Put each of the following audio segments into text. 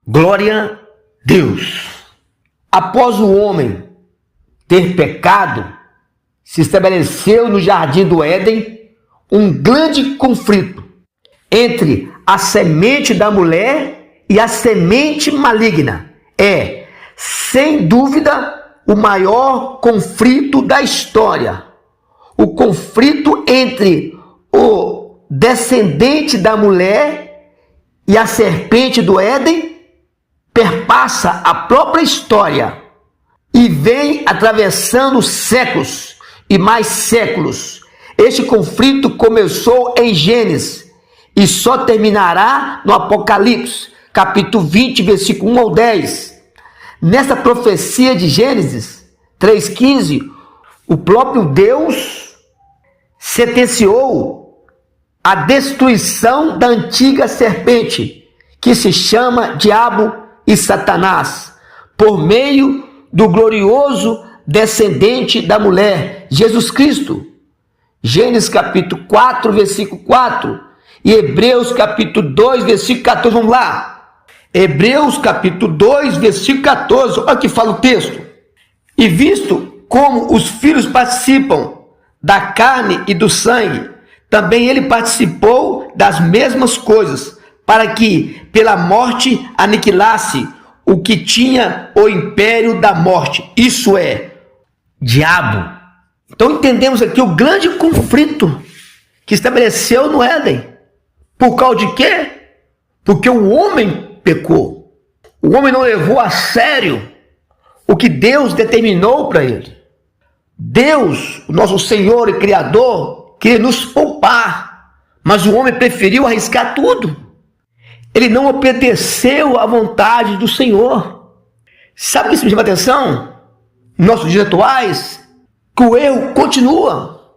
Glória a Deus. Após o homem ter pecado, se estabeleceu no jardim do Éden um grande conflito entre a semente da mulher e a semente maligna. É, sem dúvida, o maior conflito da história. O conflito entre o descendente da mulher e a serpente do Éden perpassa a própria história e vem atravessando séculos e mais séculos. Este conflito começou em Gênesis e só terminará no Apocalipse, capítulo 20, versículo 1 ao 10. Nessa profecia de Gênesis 3,15, o próprio Deus sentenciou a destruição da antiga serpente, que se chama Diabo e Satanás, por meio do glorioso descendente da mulher, Jesus Cristo. Gênesis capítulo 4, versículo 4 e Hebreus capítulo 2, versículo 14. Vamos lá. Hebreus capítulo 2, versículo 14. Olha o que fala o texto. E visto como os filhos participam da carne e do sangue, também ele participou das mesmas coisas, para que pela morte aniquilasse o que tinha o império da morte, isso é, diabo. Então entendemos aqui o grande conflito que estabeleceu no Éden. Por causa de quê? Porque o homem pecou. O homem não levou a sério o que Deus determinou para ele. Deus, o nosso Senhor e Criador, queria nos poupar, mas o homem preferiu arriscar tudo. Ele não obedeceu à vontade do Senhor. Sabe o que isso me chama atenção? Nos nossos dias atuais, que o erro continua,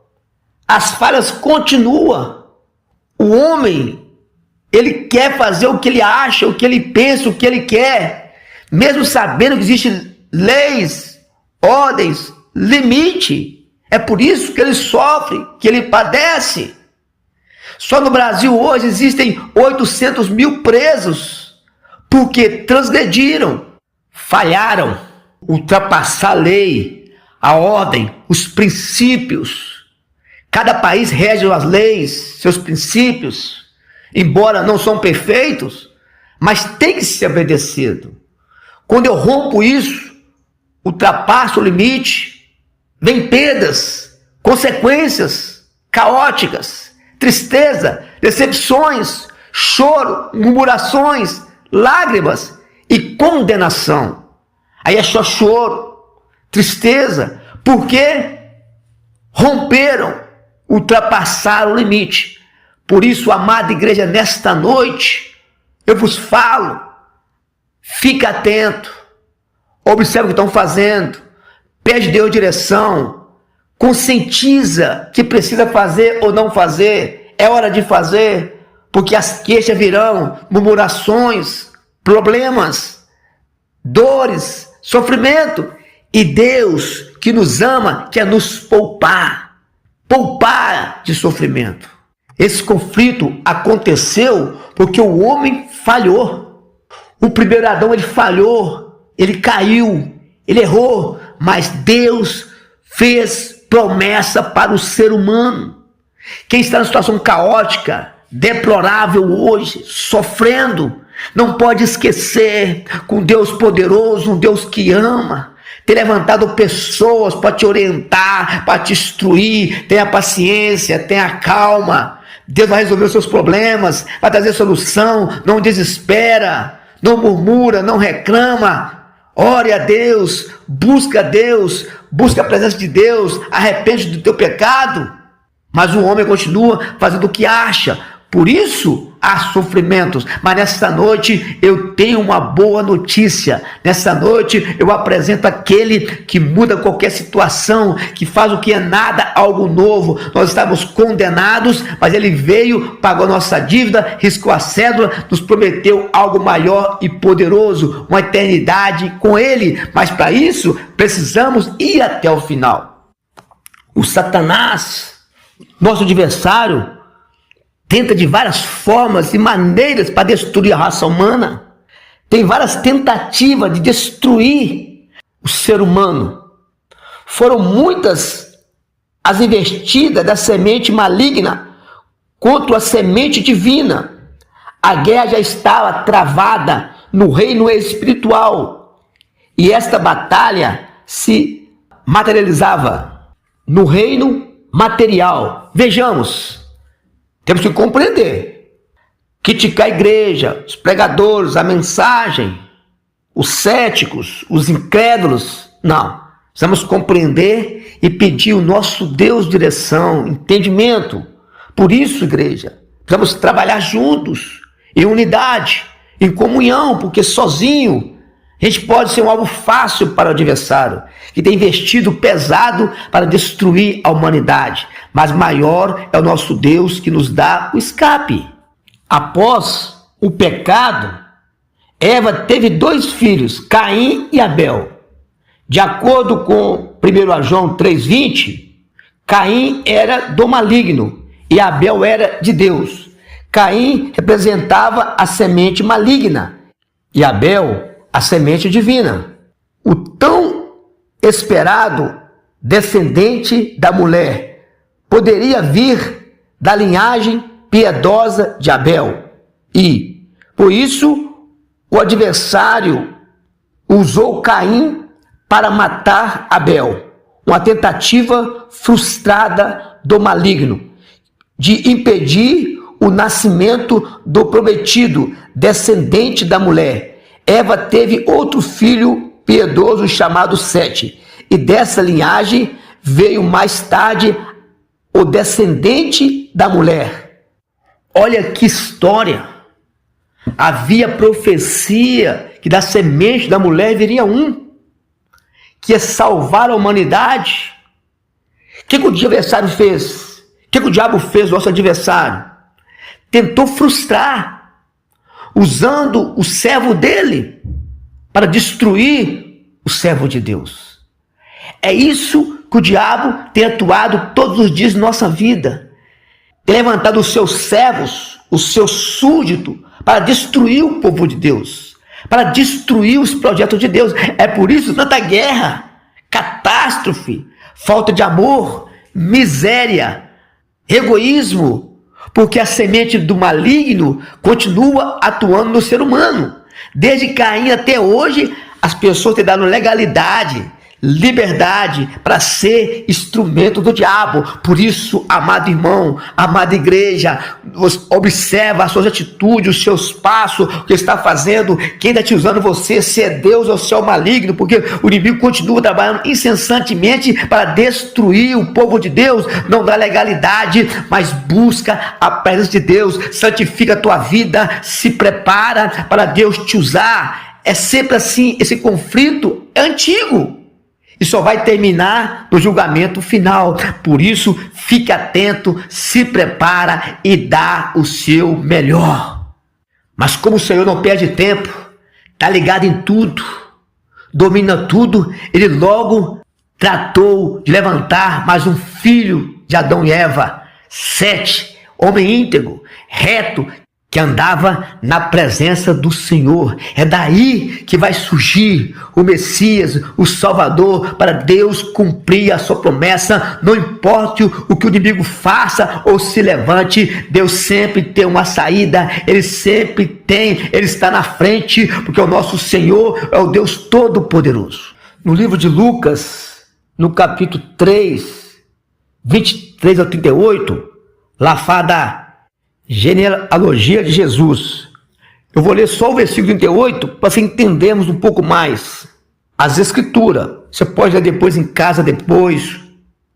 as falhas continuam. O homem, ele quer fazer o que ele acha, o que ele pensa, o que ele quer, mesmo sabendo que existem leis, ordens, limite. É por isso que ele sofre, que ele padece. Só no Brasil hoje existem 800 mil presos, porque transgrediram, falharam, ultrapassar a lei, a ordem, os princípios. Cada país rege as leis, seus princípios, embora não são perfeitos, mas tem que ser obedecido. Quando eu rompo isso, ultrapasso o limite, vem perdas, consequências caóticas, tristeza, decepções, choro, murmurações, lágrimas e condenação. Aí é só choro, tristeza, porque romperam, ultrapassaram o limite. Por isso, amada igreja, nesta noite, eu vos falo, fica atento, observe o que estão fazendo, pede Deus direção, conscientiza que precisa fazer ou não fazer, é hora de fazer, porque as queixas virão, murmurações, problemas, dores, sofrimento, e Deus que nos ama quer nos poupar de sofrimento. Esse conflito aconteceu porque o homem falhou. O primeiro Adão, ele falhou, ele caiu, ele errou, mas Deus fez promessa para o ser humano. Quem está na situação caótica, deplorável hoje, sofrendo, não pode esquecer com Deus poderoso, um Deus que ama, ter levantado pessoas para te orientar, para te instruir. Tenha paciência, tenha calma. Deus vai resolver os seus problemas, vai trazer solução. Não desespera, não murmura, não reclama. Ore a Deus, busca a presença de Deus, arrepende do teu pecado. Mas o homem continua fazendo o que acha. Por isso há sofrimentos. Mas nesta noite eu tenho uma boa notícia. Nesta noite eu apresento aquele que muda qualquer situação, que faz o que é nada algo novo. Nós estávamos condenados, mas ele veio, pagou nossa dívida, riscou a cédula, nos prometeu algo maior e poderoso, uma eternidade com ele. Mas para isso precisamos ir até o final. O Satanás, nosso adversário, tenta de várias formas e maneiras para destruir a raça humana. Tem várias tentativas de destruir o ser humano. Foram muitas as investidas da semente maligna contra a semente divina. A guerra já estava travada no reino espiritual. E esta batalha se materializava no reino material. Vejamos, temos que compreender, criticar a igreja, os pregadores, a mensagem, os céticos, os incrédulos, não. Precisamos compreender e pedir ao nosso Deus direção, entendimento. Por isso, igreja, precisamos trabalhar juntos, em unidade, em comunhão, porque sozinho a gente pode ser um alvo fácil para o adversário, que tem investido pesado para destruir a humanidade. Mas maior é o nosso Deus que nos dá o escape. Após o pecado, Eva teve 2 filhos, Caim e Abel. De acordo com 1 João 3,20, Caim era do maligno e Abel era de Deus. Caim representava a semente maligna e Abel a semente divina. O tão esperado descendente da mulher poderia vir da linhagem piedosa de Abel. E, por isso, o adversário usou Caim para matar Abel. Uma tentativa frustrada do maligno de impedir o nascimento do prometido, descendente da mulher. Eva teve outro filho piedoso chamado Sete, e dessa linhagem veio mais tarde o descendente da mulher. Olha que história! Havia profecia que da semente da mulher viria um que ia salvar a humanidade. O que o adversário fez? O que o diabo fez, nosso adversário? Tentou frustrar, usando o servo dele para destruir o servo de Deus. É isso que o diabo tem atuado todos os dias na nossa vida. Tem levantado os seus servos, os seus súditos, para destruir o povo de Deus, para destruir os projetos de Deus. É por isso tanta guerra, catástrofe, falta de amor, miséria, egoísmo, porque a semente do maligno continua atuando no ser humano. Desde Caim até hoje, as pessoas têm dado legalidade, liberdade para ser instrumento do diabo. Por isso, amado irmão, amada igreja, observa as suas atitudes, os seus passos, o que está fazendo, quem está te usando você, se é Deus ou se é o maligno, porque o inimigo continua trabalhando incessantemente para destruir o povo de Deus. Não dá legalidade, mas busca a presença de Deus, santifica a tua vida, se prepara para Deus te usar. É sempre assim, esse conflito é antigo e só vai terminar no julgamento final. Por isso, fique atento, se prepara e dá o seu melhor. Mas como o Senhor não perde tempo, está ligado em tudo, domina tudo, ele logo tratou de levantar mais um filho de Adão e Eva, Sete, homem íntegro, reto, que andava na presença do Senhor. É daí que vai surgir o Messias, o Salvador, para Deus cumprir a sua promessa. Não importa o que o inimigo faça ou se levante, Deus sempre tem uma saída, ele está na frente, porque o nosso Senhor é o Deus Todo-Poderoso. No livro de Lucas, no capítulo 3, 23 ao 38, lá fala da genealogia de Jesus. Eu vou ler só o versículo 38 para você entendermos um pouco mais as escrituras. Você pode ler depois em casa, depois,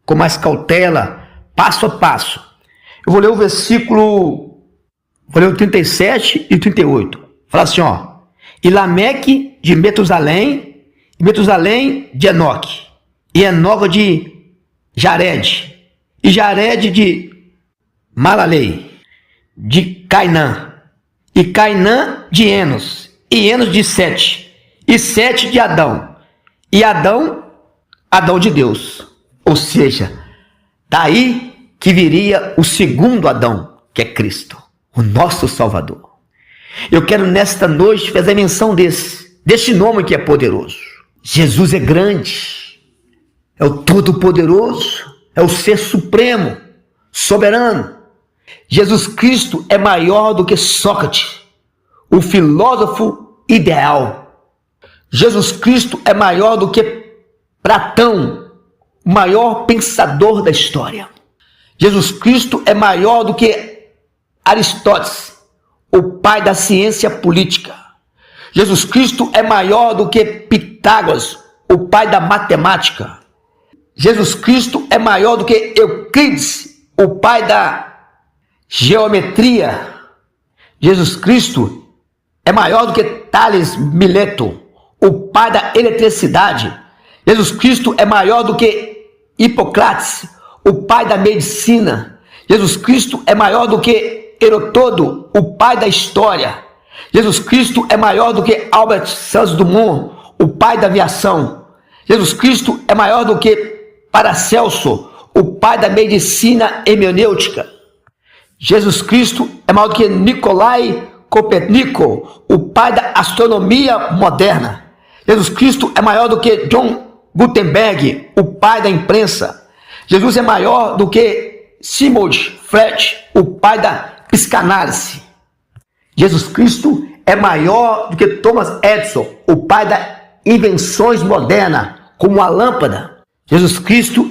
com mais cautela, passo a passo. Eu vou ler o versículo, vou ler o 37 e o 38. Fala assim, ó. E Lameque de Metusalém, e Metusalém de Enoque, e Enoque de Jared, e Jared de Malalei, de Cainã, e Cainã de Enos, e Enos de Sete, e Sete de Adão, e Adão de Deus. Ou seja, daí que viria o segundo Adão, que é Cristo, o nosso Salvador. Eu quero nesta noite fazer menção deste nome que é poderoso. Jesus é grande, é o Todo-Poderoso, é o Ser Supremo, soberano. Jesus Cristo é maior do que Sócrates, o filósofo ideal. Jesus Cristo é maior do que Platão, o maior pensador da história. Jesus Cristo é maior do que Aristóteles, o pai da ciência política. Jesus Cristo é maior do que Pitágoras, o pai da matemática. Jesus Cristo é maior do que Euclides, o pai da geometria. Jesus Cristo é maior do que Tales Mileto, o pai da eletricidade. Jesus Cristo é maior do que Hipócrates, o pai da medicina. Jesus Cristo é maior do que Heródoto, o pai da história. Jesus Cristo é maior do que Albert Santos Dumont, o pai da aviação. Jesus Cristo é maior do que Paracelso, o pai da medicina hermenêutica. Jesus Cristo é maior do que Nicolai Copérnico, o pai da astronomia moderna. Jesus Cristo é maior do que John Gutenberg, o pai da imprensa. Jesus é maior do que Sigmund Freud, o pai da psicanálise. Jesus Cristo é maior do que Thomas Edison, o pai das invenções modernas, como a lâmpada. Jesus Cristo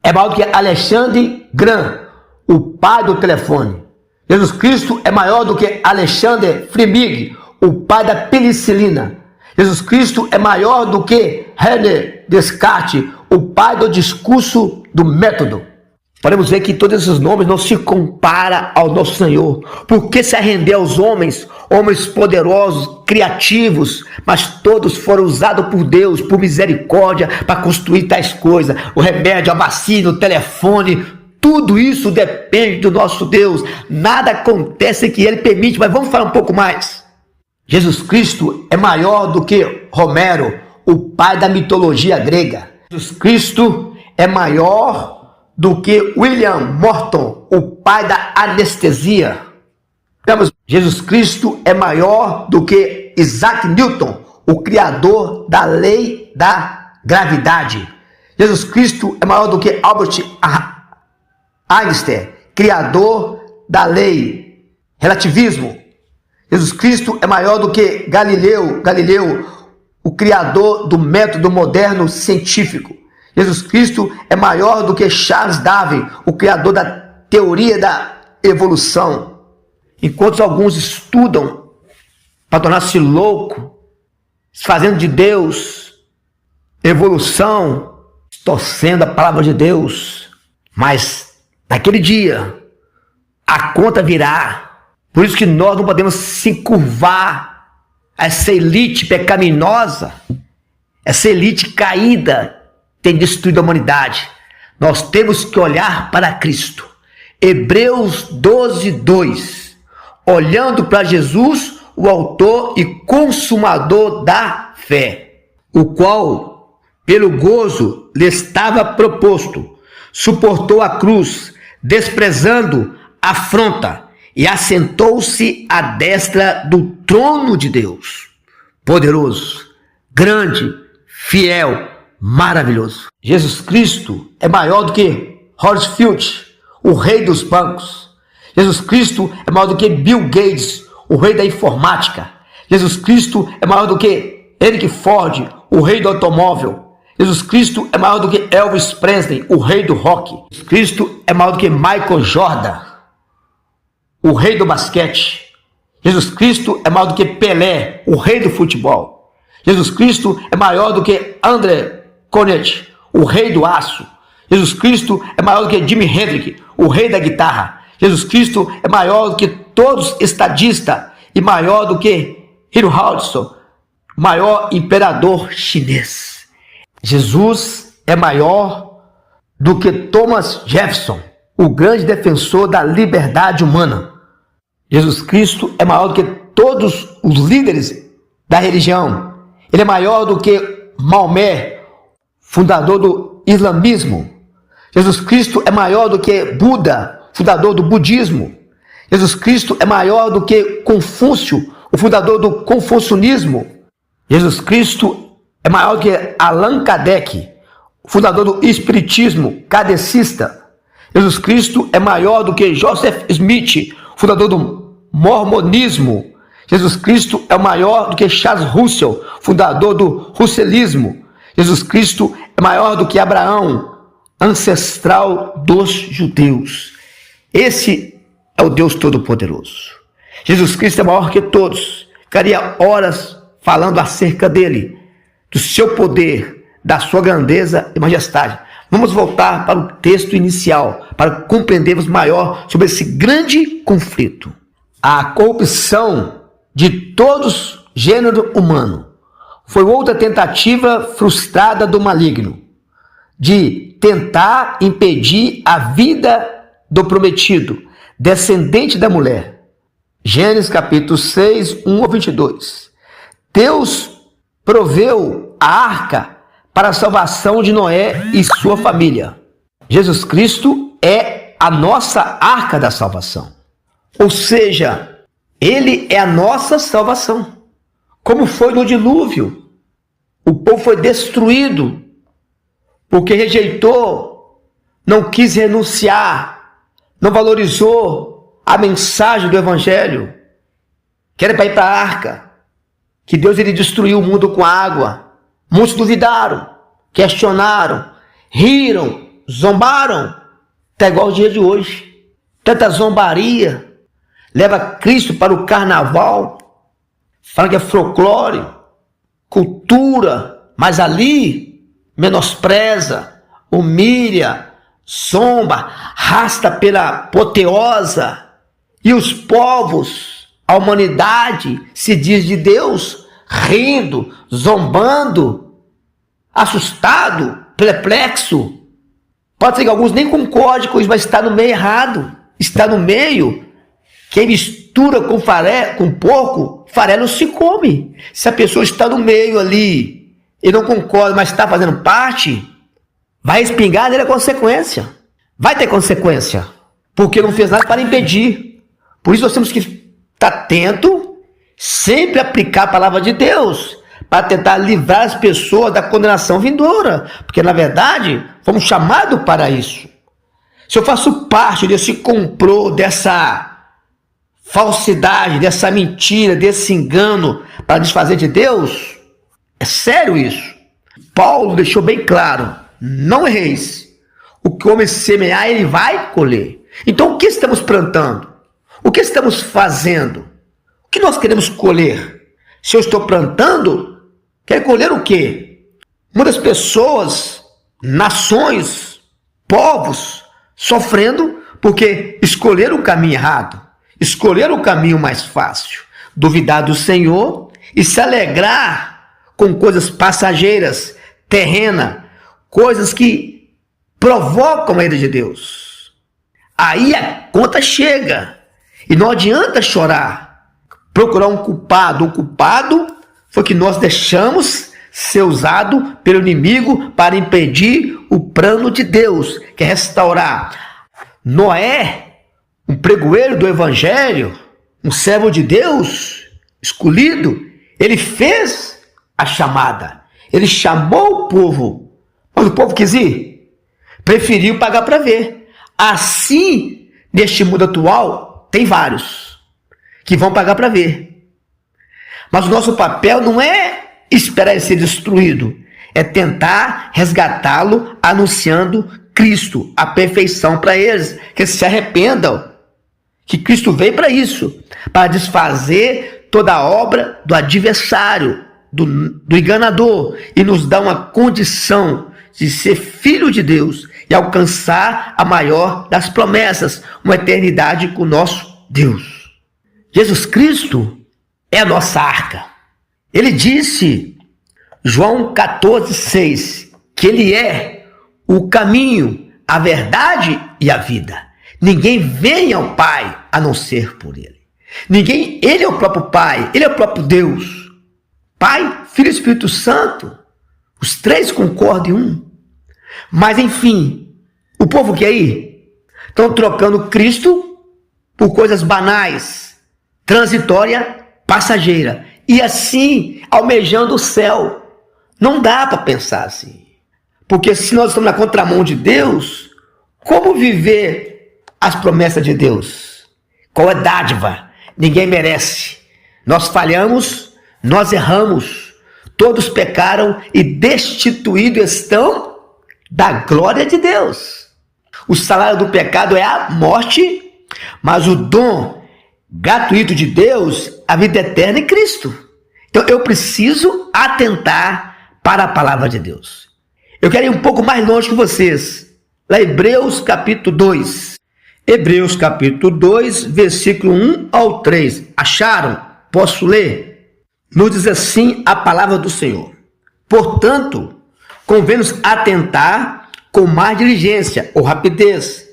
é maior do que Alexandre Graham, o pai do telefone. Jesus Cristo é maior do que Alexander Fleming, o pai da penicilina. Jesus Cristo é maior do que René Descartes, o pai do discurso do método. Podemos ver que todos esses nomes não se comparam ao nosso Senhor. Porque se arrendeu aos homens poderosos, criativos, mas todos foram usados por Deus, por misericórdia, para construir tais coisas. O remédio, a vacina, o telefone, tudo isso depende do nosso Deus. Nada acontece que Ele permite, mas vamos falar um pouco mais. Jesus Cristo é maior do que Homero, o pai da mitologia grega. Jesus Cristo é maior do que William Morton, o pai da anestesia. Jesus Cristo é maior do que Isaac Newton, o criador da lei da gravidade. Jesus Cristo é maior do que Albert Einstein, criador da lei relativismo. Jesus Cristo é maior do que Galileu, o criador do método moderno científico. Jesus Cristo é maior do que Charles Darwin, o criador da teoria da evolução. Enquanto alguns estudam para tornar-se louco, fazendo de Deus evolução, torcendo a palavra de Deus, mas naquele dia a conta virá. Por isso que nós não podemos se curvar a essa elite pecaminosa, essa elite caída, tem destruído a humanidade. Nós temos que olhar para Cristo. Hebreus 12:2. Olhando para Jesus, o autor e consumador da fé, o qual, pelo gozo lhe estava proposto, suportou a cruz, desprezando a afronta, e assentou-se à destra do trono de Deus. Poderoso, grande, fiel, maravilhoso. Jesus Cristo é maior do que Horsfield, o rei dos bancos. Jesus Cristo é maior do que Bill Gates, o rei da informática. Jesus Cristo é maior do que Henry Ford, o rei do automóvel. Jesus Cristo é maior do que Elvis Presley, o rei do rock. Jesus Cristo é maior do que Michael Jordan, o rei do basquete. Jesus Cristo é maior do que Pelé, o rei do futebol. Jesus Cristo é maior do que André Cornet, o rei do aço. Jesus Cristo é maior do que Jimi Hendrix, o rei da guitarra. Jesus Cristo é maior do que todos estadistas e maior do que Hirohito, maior imperador chinês. Jesus é maior do que Thomas Jefferson, o grande defensor da liberdade humana. Jesus Cristo é maior do que todos os líderes da religião. Ele é maior do que Maomé, fundador do islamismo. Jesus Cristo é maior do que Buda, fundador do budismo. Jesus Cristo é maior do que Confúcio, o fundador do confucionismo. Jesus Cristo é maior do que Allan Kardec, o fundador do espiritismo kardecista. Jesus Cristo é maior do que Joseph Smith, fundador do mormonismo. Jesus Cristo é maior do que Charles Russell, fundador do russellismo. Jesus Cristo é maior do que Abraão, ancestral dos judeus. Esse é o Deus Todo-Poderoso. Jesus Cristo é maior que todos. Ficaria horas falando acerca dele, do seu poder, da sua grandeza e majestade. Vamos voltar para o texto inicial, para compreendermos maior sobre esse grande conflito. A corrupção de todos gênero humano foi outra tentativa frustrada do maligno de tentar impedir a vida do prometido, descendente da mulher. Gênesis capítulo 6, 1 ao 22. Deus proveu a arca para a salvação de Noé e sua família. Jesus Cristo é a nossa arca da salvação. Ou seja, ele é a nossa salvação. Como foi no dilúvio, o povo foi destruído porque rejeitou, não quis renunciar, não valorizou a mensagem do evangelho, que era para ir para a arca, que Deus iria destruir o mundo com água. Muitos duvidaram, questionaram, riram, zombaram, até igual o dia de hoje. Tanta zombaria leva Cristo para o carnaval, fala que é folclore, cultura, mas ali menospreza, humilha, zomba, arrasta pela apoteosa, e os povos, a humanidade se diz de Deus, rindo, zombando, assustado, perplexo. Pode ser que alguns nem concordem com isso, mas está no meio errado, está no meio. Quem mistura com porco, farelo se come. Se a pessoa está no meio ali e não concorda, mas está fazendo parte, vai espingar nele a consequência. Vai ter consequência, porque não fez nada para impedir. Por isso nós temos que estar atento, sempre aplicar a palavra de Deus, para tentar livrar as pessoas da condenação vindoura. Porque na verdade, fomos chamados para isso. Se eu faço parte desse complô, dessa falsidade, dessa mentira, desse engano para desfazer de Deus, é sério isso. Paulo deixou bem claro: não erreis. O que o homem semear, ele vai colher. Então o que estamos plantando? O que estamos fazendo? O que nós queremos colher? Se eu estou plantando, quero colher o quê? Muitas pessoas, nações, povos, sofrendo porque escolheram o caminho errado, escolheram o caminho mais fácil, duvidar do Senhor e se alegrar com coisas passageiras, terrenas, coisas que provocam a ira de Deus. Aí a conta chega e não adianta chorar, procurar um culpado. O culpado foi que nós deixamos ser usado pelo inimigo para impedir o plano de Deus, que é restaurar. Noé, um pregoeiro do evangelho, um servo de Deus, escolhido, ele fez a chamada, ele chamou o povo, mas o povo quis ir, preferiu pagar para ver. Assim, neste mundo atual, tem vários que vão pagar para ver. Mas o nosso papel não é esperar ele ser destruído, é tentar resgatá-lo anunciando Cristo, a perfeição para eles, que eles se arrependam, que Cristo veio para isso, para desfazer toda a obra do adversário, do enganador, e nos dar uma condição de ser filho de Deus e alcançar a maior das promessas, uma eternidade com o nosso Deus. Jesus Cristo é a nossa arca. Ele disse, João 14,6, que ele é o caminho, a verdade e a vida. Ninguém vem ao Pai a não ser por ele. Ele é o próprio Pai, ele é o próprio Deus. Pai, Filho e Espírito Santo, os três concordam em um. Mas enfim, o povo quer ir. Estão trocando Cristo por coisas banais, transitória, passageira, e assim almejando o céu. Não dá para pensar assim. Porque se nós estamos na contramão de Deus, como viver as promessas de Deus? Qual é dádiva? Ninguém merece. Nós falhamos, nós erramos. Todos pecaram e destituídos estão da glória de Deus. O salário do pecado é a morte, mas o dom gratuito de Deus, a vida eterna em Cristo. Então eu preciso atentar para a palavra de Deus. Eu quero ir um pouco mais longe que vocês. Lá Hebreus capítulo 2. Hebreus capítulo 2, versículo 1 ao 3. Acharam? Posso ler? Nos diz assim a palavra do Senhor. Portanto, convém-nos atentar com mais diligência ou rapidez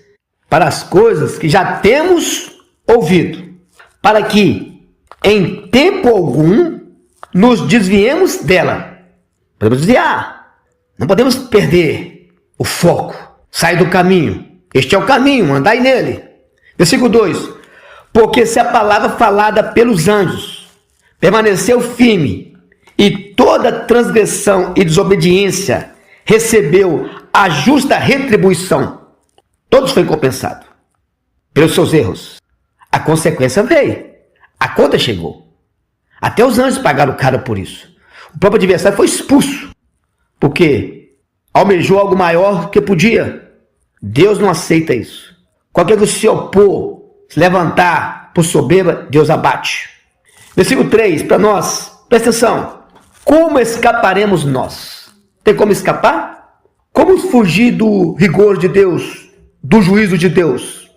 para as coisas que já temos ouvido, para que em tempo algum nos desviemos dela. Podemos desviar, não podemos perder o foco, sair do caminho. Este é o caminho, andai nele. Versículo 2. Porque se a palavra falada pelos anjos permaneceu firme, e toda transgressão e desobediência recebeu a justa retribuição, todos foram compensados pelos seus erros. A consequência veio, a conta chegou. Até os anjos pagaram caro por isso. O próprio adversário foi expulso, porque almejou algo maior que podia. Deus não aceita isso. Qualquer que se opor, se levantar por soberba, Deus abate. Versículo 3, para nós, presta atenção. Como escaparemos nós? Tem como escapar? Como fugir do rigor de Deus, do juízo de Deus?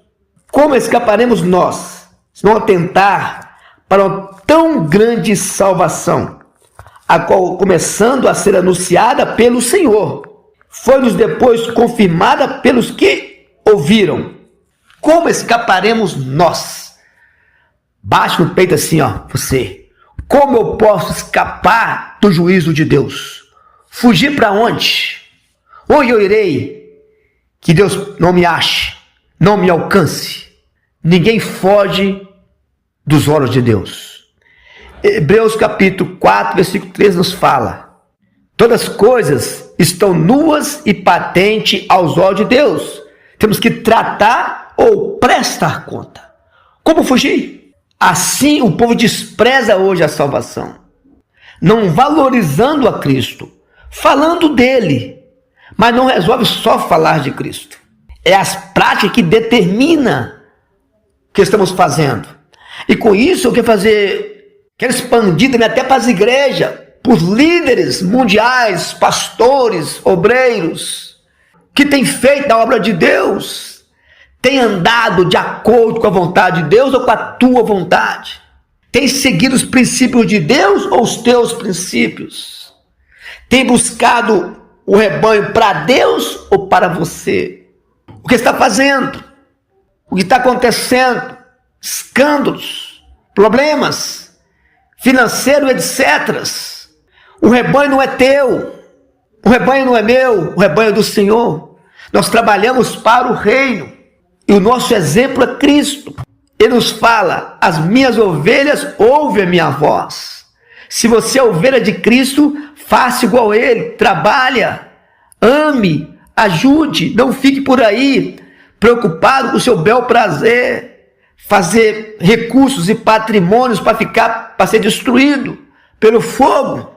Como escaparemos nós, se não atentar para uma tão grande salvação, a qual, começando a ser anunciada pelo Senhor, foi-nos depois confirmada pelos que ouviram? Como escaparemos nós? Bate no peito assim, ó, você. Como eu posso escapar do juízo de Deus? Fugir para onde? Onde eu irei? Que Deus não me ache, não me alcance. Ninguém foge dos olhos de Deus. Hebreus capítulo 4, versículo 3 nos fala: todas as coisas estão nuas e patentes aos olhos de Deus. Temos que tratar ou prestar conta. Como fugir? Assim o povo despreza hoje a salvação, não valorizando a Cristo, falando dele, mas não resolve só falar de Cristo. É as práticas que determinam o que estamos fazendo. E com isso eu quero expandir também até para as igrejas, para os líderes mundiais, pastores, obreiros, que têm feito a obra de Deus, têm andado de acordo com a vontade de Deus ou com a tua vontade? Tem seguido os princípios de Deus ou os teus princípios? Tem buscado o rebanho para Deus ou para você? O que está fazendo? O que está acontecendo? Escândalos, problemas financeiros, etc. O rebanho não é teu, o rebanho não é meu, o rebanho é do Senhor. Nós trabalhamos para o reino e o nosso exemplo é Cristo. Ele nos fala: as minhas ovelhas ouvem a minha voz. Se você é ovelha de Cristo, faça igual a ele, trabalha, ame, ajude, não fique por aí preocupado com o seu bel prazer, fazer recursos e patrimônios para ser destruído pelo fogo.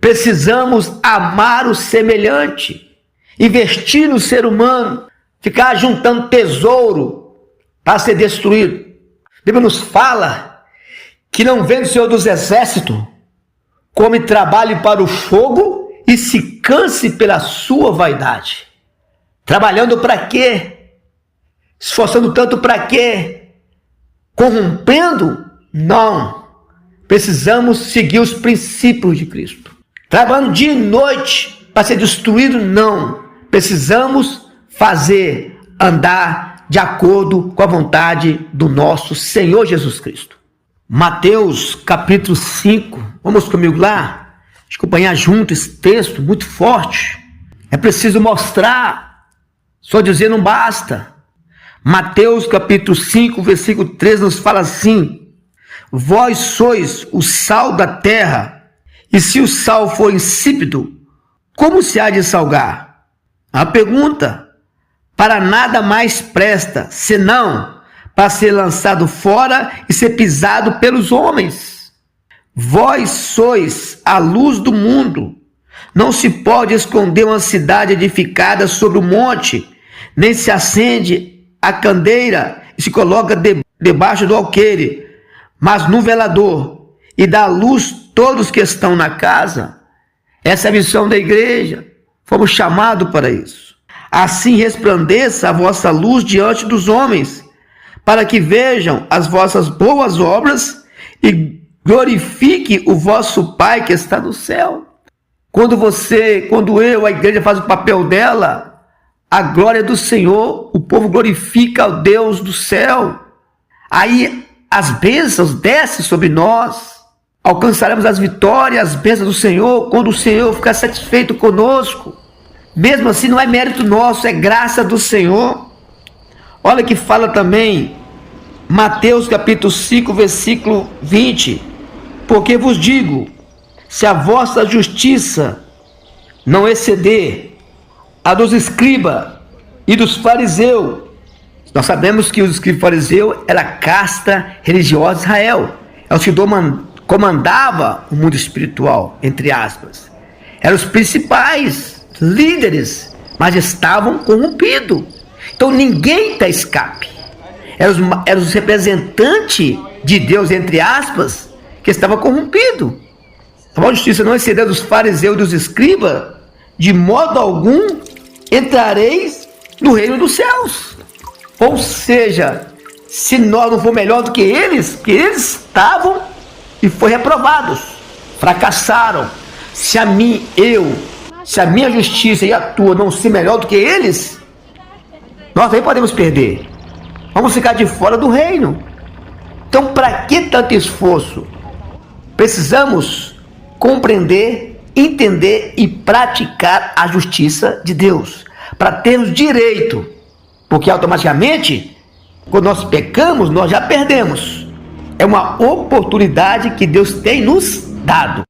Precisamos amar o semelhante, investir no ser humano, ficar juntando tesouro para ser destruído. A Bíblia nos fala que não vem do Senhor dos Exércitos, come trabalhe para o fogo e se canse pela sua vaidade. Trabalhando para quê? Esforçando tanto para quê? Corrompendo? Não. Precisamos seguir os princípios de Cristo. Trabalhando dia e noite para ser destruído? Não. Precisamos andar de acordo com a vontade do nosso Senhor Jesus Cristo. Mateus capítulo 5, vamos comigo lá, acompanhar junto esse texto muito forte. É preciso mostrar, só dizer não basta, Mateus capítulo 5, versículo 13 nos fala assim: vós sois o sal da terra, e se o sal for insípido, como se há de salgar? A pergunta: para nada mais presta, senão para ser lançado fora e ser pisado pelos homens. Vós sois a luz do mundo. Não se pode esconder uma cidade edificada sobre o monte, nem se acende a candeira e se coloca debaixo do alqueire, mas no velador, e dá luz todos que estão na casa. Essa é a missão da igreja. Fomos chamados para isso. Assim resplandeça a vossa luz diante dos homens, para que vejam as vossas boas obras e glorifique o vosso Pai que está no céu. Quando a igreja faz o papel dela, a glória do Senhor, o povo glorifica o Deus do céu. Aí as bênçãos descem sobre nós, alcançaremos as vitórias, as bênçãos do Senhor, quando o Senhor ficar satisfeito conosco. Mesmo assim, não é mérito nosso, é graça do Senhor. Olha que fala também, Mateus capítulo 5, versículo 20. Porque vos digo, se a vossa justiça não exceder a dos escribas e dos fariseus, nós sabemos que os escribas e fariseus era a casta religiosa de Israel, é os que comandava o mundo espiritual, entre aspas. Eram os principais líderes, mas estavam corrompidos. Então ninguém tem escape. Eram os representantes de Deus, entre aspas, que estavam corrompidos. A justiça não exceder dos fariseus e dos escribas, de modo algum entrareis no reino dos céus. Ou seja, se nós não for melhor do que eles estavam e foram reprovados, fracassaram. Se a minha justiça e a tua não ser melhor do que eles, nós também podemos perder. Vamos ficar de fora do reino. Então, para que tanto esforço? Precisamos compreender, entender e praticar a justiça de Deus, para termos direito, porque automaticamente, quando nós pecamos, nós já perdemos. É uma oportunidade que Deus tem nos dado.